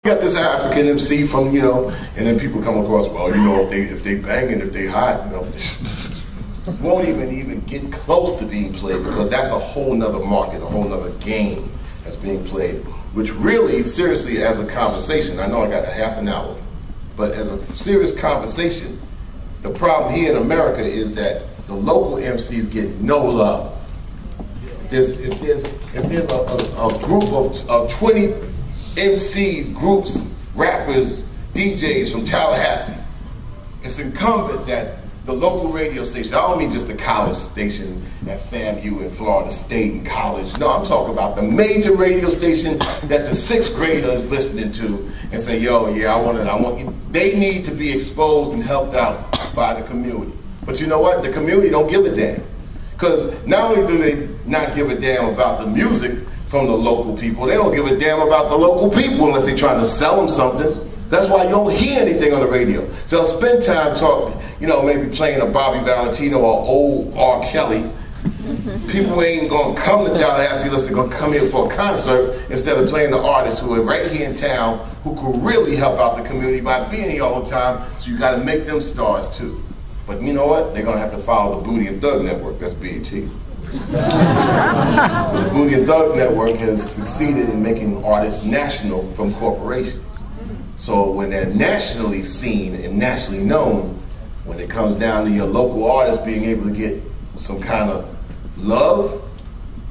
got this African MC from, you know, and then people come across, well, you know, if they banging, if they hot, you know, won't even get close to being played, because that's a whole nother market, a whole nother game that's being played, which really, seriously, as a conversation, I know I got a half an hour, but as a serious conversation, the problem here in America is that the local MCs get no love. If there's a group of 20 MC groups, rappers, DJs from Tallahassee, it's incumbent that the local radio station, I don't mean just the college station at FAMU in Florida State and college. No, I'm talking about the major radio station that the 6th grader is listening to and say, yo, yeah, I want you. They need to be exposed and helped out by the community. But you know what? The community don't give a damn. Because not only do they not give a damn about the music from the local people, they don't give a damn about the local people unless they're trying to sell them something. That's why you don't hear anything on the radio. So they'll spend time talking, you know, maybe playing a Bobby Valentino or old R. Kelly. People ain't gonna come to Tallahassee unless they're gonna come here for a concert instead of playing the artists who are right here in town who could really help out the community by being here all the time. So you gotta make them stars too. But you know what? They're gonna have to follow the Booty and Thug Network, that's BET. The Booty and Thug Network has succeeded in making artists national from corporations. So when they're nationally seen and nationally known, when it comes down to your local artists being able to get some kind of love,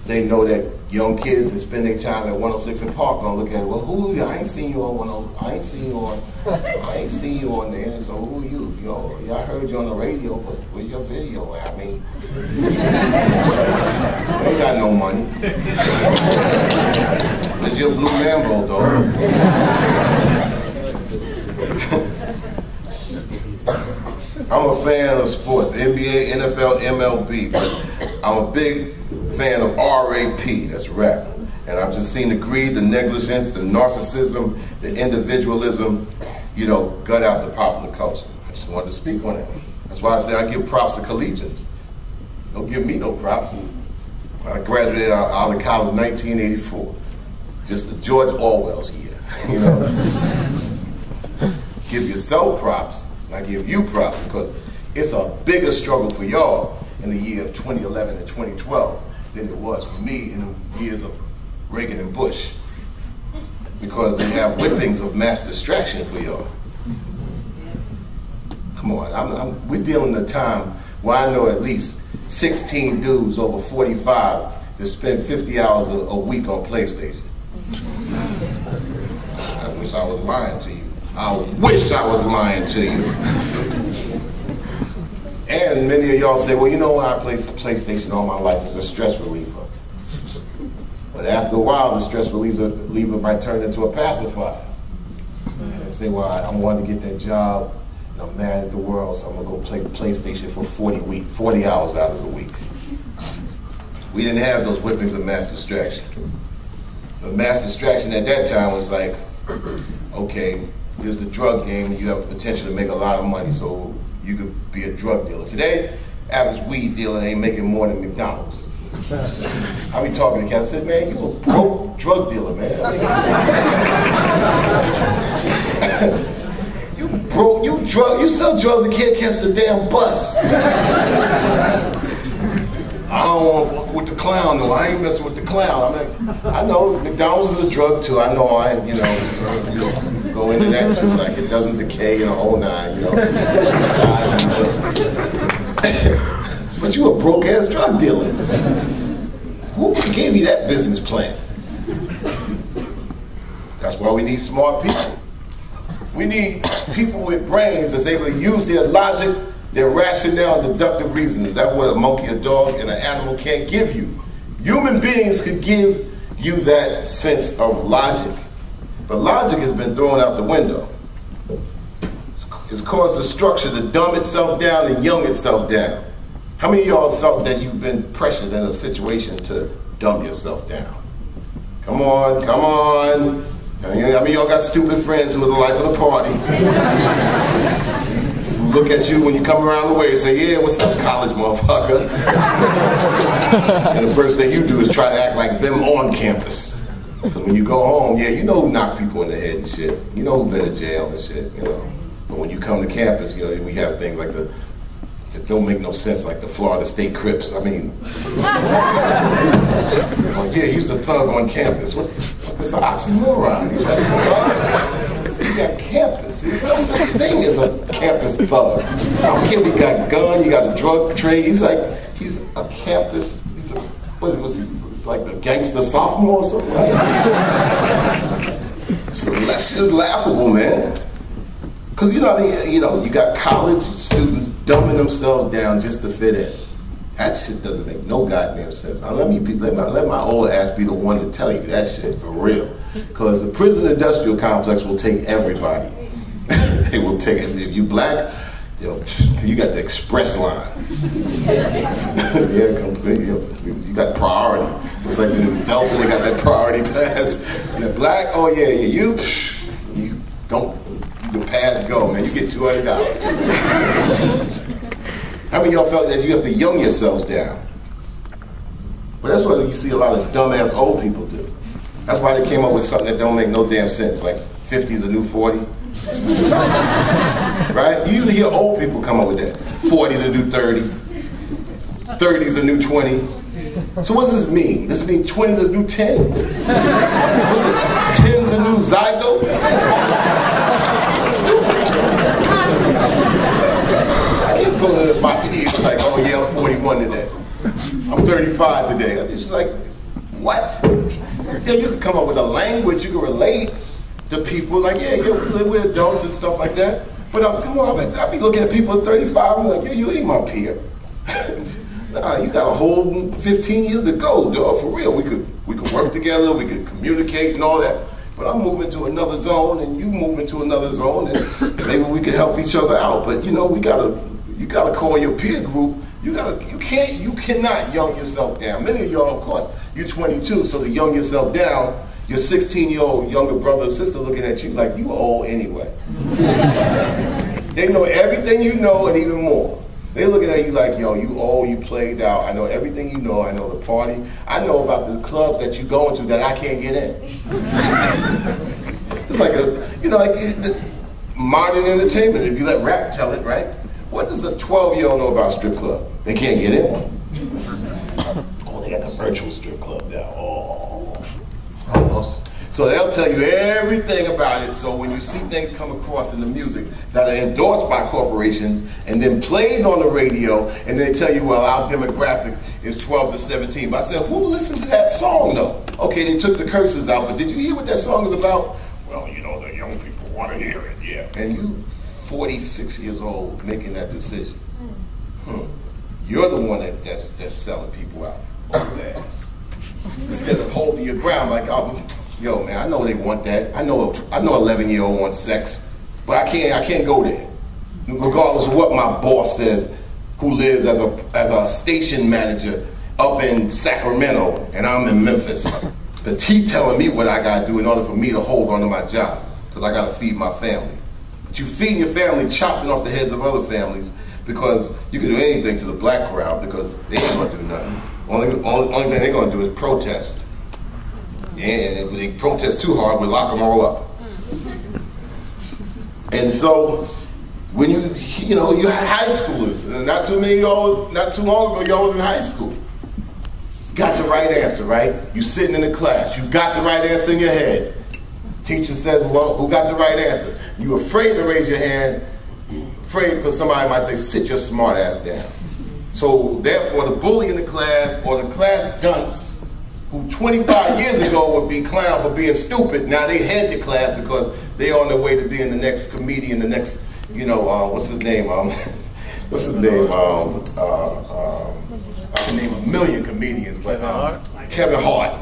they know that young kids that spend their time at 106 and Park gonna look at it, well, who are you? I ain't seen you on 10, I ain't seen you on there, so who are you? Yo, yeah, I heard you on the radio, but where's your video at? I mean, you ain't got no money. It's your blue Lambo, dog. I'm a fan of sports, NBA, NFL, MLB, but I'm a big fan of RAP, that's rap. And I've just seen the greed, the negligence, the narcissism, the individualism, you know, gut out the popular culture. I just wanted to speak on it. That's why I say I give props to collegians. Don't give me no props. I graduated out of college in 1984. Just the George Orwell's year, you know. Give yourself props. I give you props because it's a bigger struggle for y'all in the year of 2011 and 2012 than it was for me in the years of Reagan and Bush, because they have whippings of mass distraction for y'all. Come on, we're dealing in a time where I know at least 16 dudes over 45 that spend 50 hours a week on PlayStation. I wish I was lying to you. I wish I was lying to you. And many of y'all say, well, you know why I play PlayStation all my life? It's a stress reliever. But after a while, the stress reliever might turn into a pacifier. And say, well, I wanted to get that job, and I'm mad at the world, so I'm going to go play PlayStation for 40 hours out of the week. We didn't have those whippings of mass distraction. The mass distraction at that time was like, okay, there's the drug game, and you have the potential to make a lot of money, so you could be a drug dealer. Today, average weed dealer ain't making more than McDonald's. I be talking to cats, I said, man, you a broke drug dealer, man. You sell drugs and can't catch the damn bus. I don't want to fuck with the clown, though. I ain't messing with the clown. I know McDonald's is a drug too. I know go into that too, like it doesn't decay in a whole nine, you know. But you a broke ass drug dealer. Who gave you that business plan? That's why we need smart people. We need people with brains that's able to use their logic, their rationale, and deductive reasoning. That's what a monkey, a dog, and an animal can't give you. Human beings could give you that sense of logic. But logic has been thrown out the window. It's caused the structure to dumb itself down and young itself down. How many of y'all felt that you've been pressured in a situation to dumb yourself down? Come on, come on. I mean, y'all got stupid friends who are the life of the party. Who look at you when you come around the way and say, yeah, what's up, college motherfucker? And the first thing you do is try to act like them on campus. Because when you go home, yeah, you know who knocked people in the head and shit. You know who been in jail and shit, you know. But when you come to campus, you know, we have things like that don't make no sense, like the Florida State Crips. I mean, like, yeah, he's a thug on campus. What? It's an oxymoron. You got campus. There's no such thing as a campus thug. I don't care if he got a gun, he got a drug trade. He's a campus. What was he? It's like the gangster sophomore or something like that. So that shit is laughable, man. Because you got college students dumbing themselves down just to fit in. That shit doesn't make no goddamn sense. Now, let my old ass be the one to tell you that shit for real. Because the prison industrial complex will take everybody. They will take it. If you black, you got the express line. You got priority. It's like in Delta, they got that priority pass. You're black, oh yeah, you don't. The pass go, man. You get $200. How many of y'all felt that you have to young yourselves down? But that's what you see a lot of dumbass old people do. That's why they came up with something that don't make no damn sense, like 50 is a new 40. Right? You usually hear old people come up with that. 40 is a new 30. 30 is a new 20. So what does this mean? Does it mean 20 is a new 10? 10 is a new zygote? My kids like, oh yeah, I'm 41 today. I'm 35 today. It's just like, what? Yeah, you can come up with a language, you can relate to people. Like, yeah, we live with adults and stuff like that. But come on, I be looking at people at 35 and like, yeah, you ain't my peer. Nah, you got a whole 15 years to go, dog. For real, we could work together, we could communicate and all that. But I'm moving to another zone, and you move into another zone, and maybe we can help each other out. But you gotta call your peer group. You cannot young yourself down. Many of y'all, of course, you're 22, so to young yourself down, your 16-year-old younger brother or sister looking at you like you old anyway. They know everything you know and even more. They're looking at you like, yo, you old, you played out. I know everything you know. I know the party. I know about the clubs that you're going to that I can't get in. It's like modern entertainment. If you let rap tell it, right? What does a 12-year-old know about a strip club? They can't get in one. Oh, they got the virtual strip club now. Oh. So they'll tell you everything about it. So when you see things come across in the music that are endorsed by corporations and then played on the radio, and they tell you, well, our demographic is 12 to 17. But I said, who listened to that song, though? Okay, they took the curses out, but did you hear what that song is about? Well, the young people want to hear it, yeah. And you 46 years old making that decision. You're the one that's selling people out. Old ass. Instead of holding your ground like, yo, man, I know they want that. I know 11-year-old wants sex, but I can't go there. Regardless of what my boss says, who lives as a station manager up in Sacramento, and I'm in Memphis. But he telling me what I gotta do in order for me to hold on to my job, because I gotta feed my family. But you feed your family chopping off the heads of other families because you can do anything to the black crowd because they ain't gonna do nothing. Only thing they're gonna do is protest. And if they protest too hard, we lock them all up. And so, when you high schoolers, not too long ago, y'all was in high school. Got the right answer, right? You sitting in the class, you got the right answer in your head. Teacher says, well, who got the right answer? You afraid to raise your hand, afraid because somebody might say, sit your smart ass down. So therefore, the bully in the class or the class dunce, who 25 years ago would be clowned for being stupid, now they head the class because they're on their way to being the next comedian, the next, what's his name? I can name a million comedians, but Kevin Hart.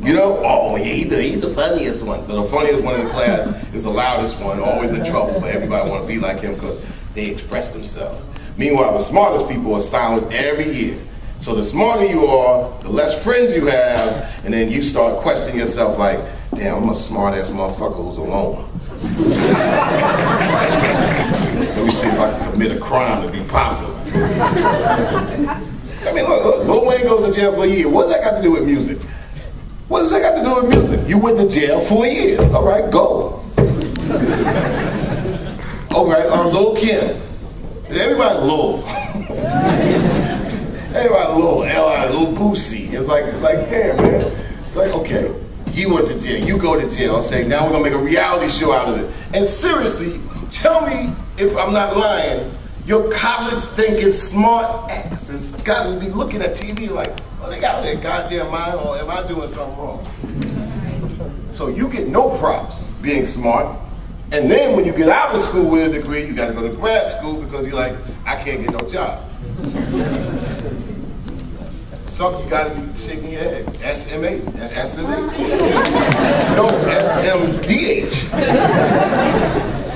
He's the funniest one. So the funniest one in the class is the loudest one, always in trouble, but everybody want to be like him because they express themselves. Meanwhile, the smartest people are silent every year. So the smarter you are, the less friends you have, and then you start questioning yourself like, damn, I'm a smart-ass motherfucker who's alone. Let me see if I can commit a crime to be popular. I mean, look, Lil Wayne goes to jail for a year. What does that got to do with music? What does that got to do with music? You went to jail for a year. All right, go. All right, Lil Kim. Everybody Lil. Everybody Lil. Lil Boosie. It's like, damn, man. It's like, okay, you went to jail. You go to jail. I'm saying, now we're going to make a reality show out of it. And seriously, tell me if I'm not lying, your college thinking smart ass has got to be looking at TV like, oh, they got their goddamn mind, or am I doing something wrong? So you get no props being smart. And then when you get out of school with a degree, you got to go to grad school because you're like, I can't get no job. Something you got to be shaking your head. SMH. SMH. No, SMDH.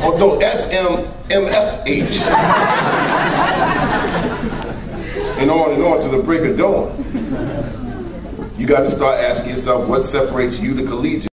Oh, no, SMMFH. And on to the break of dawn. You got to start asking yourself what separates you, the collegiate,